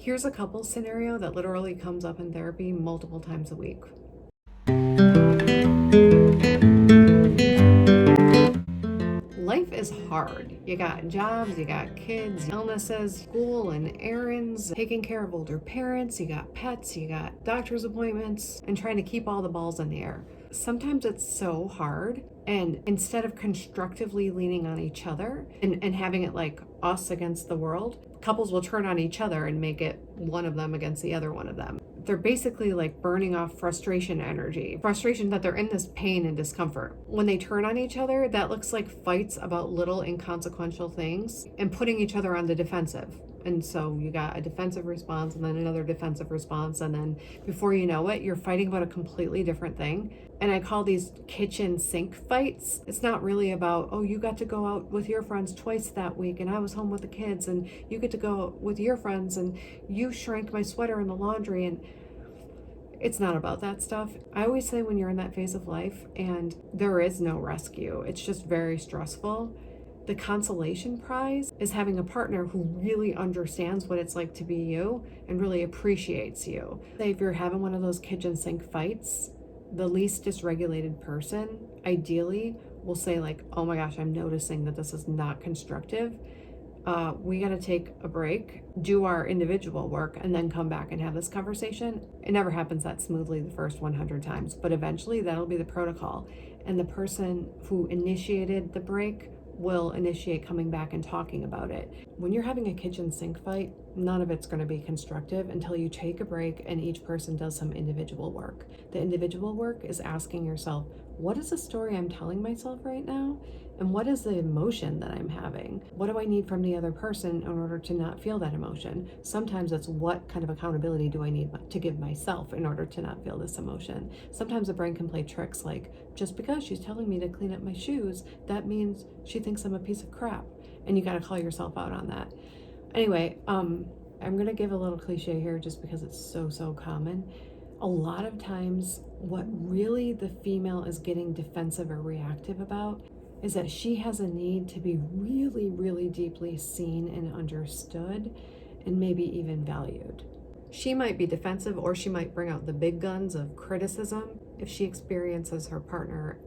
Here's a couple scenario that literally comes up in therapy multiple times a week. Life is hard. You got jobs, you got kids, illnesses, school and errands, taking care of older parents, you got pets, you got doctor's appointments, and trying to keep all the balls in the air. Sometimes it's so hard, and instead of constructively leaning on each other and having it like us against the world, couples will turn on each other and make it one of them against the other one of them. They're basically like burning off frustration energy, frustration that they're in this pain and discomfort. When they turn on each other, that looks like fights about little inconsequential things and putting each other on the defensive. And so you got a defensive response and then another defensive response. And then before you know it, you're fighting about a completely different thing. And I call these kitchen sink fights. It's not really about, oh, you got to go out with your friends twice that week and I was home with the kids, and you get to go with your friends and you shrank my sweater in the laundry. And it's not about that stuff. I always say when you're in that phase of life and there is no rescue, it's just very stressful. The consolation prize is having a partner who really understands what it's like to be you and really appreciates you. Say if you're having one of those kitchen sink fights, the least dysregulated person ideally will say like, oh my gosh, I'm noticing that this is not constructive. We got to take a break, do our individual work, and then come back and have this conversation. It never happens that smoothly the first 100 times, but eventually that'll be the protocol. And the person who initiated the break will initiate coming back and talking about it. When you're having a kitchen sink fight, none of it's going to be constructive until you take a break and each person does some individual work. The individual work is asking yourself, what is the story I'm telling myself right now? And what is the emotion that I'm having? What do I need from the other person in order to not feel that emotion? Sometimes it's what kind of accountability do I need to give myself in order to not feel this emotion? Sometimes the brain can play tricks like, just because she's telling me to clean up my shoes, that means she thinks I'm a piece of crap. And you got to call yourself out on that. Anyway, I'm going to give a little cliche here just because it's so common. A lot of times what really the female is getting defensive or reactive about is that she has a need to be really deeply seen and understood and maybe even valued. She might be defensive, or she might bring out the big guns of criticism if she experiences her partner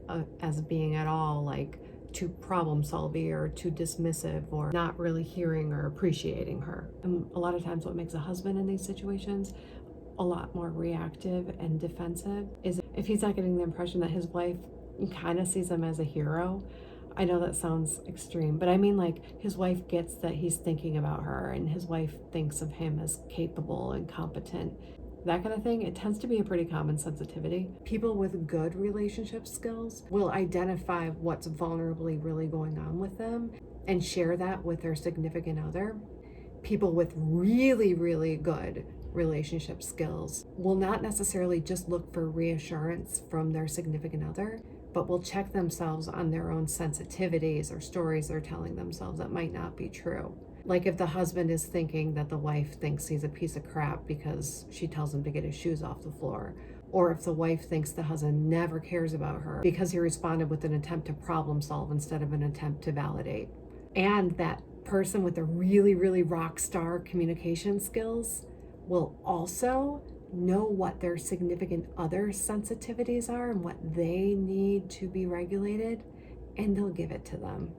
as being at all like too problem solving or too dismissive or not really hearing or appreciating her. And a lot of times what makes a husband in these situations a lot more reactive and defensive is if he's not getting the impression that his wife kind of sees him as a hero. I know that sounds extreme, but I mean like his wife gets that he's thinking about her and his wife thinks of him as capable and competent. That kind of thing, it tends to be a pretty common sensitivity. People with good relationship skills will identify what's vulnerably really going on with them and share that with their significant other. People with really good relationship skills will not necessarily just look for reassurance from their significant other, but will check themselves on their own sensitivities or stories they're telling themselves that might not be true. Like if the husband is thinking that the wife thinks he's a piece of crap because she tells him to get his shoes off the floor, or if the wife thinks the husband never cares about her because he responded with an attempt to problem solve instead of an attempt to validate. And that person with the really rock star communication skills will also know what their significant other's sensitivities are and what they need to be regulated, and they'll give it to them.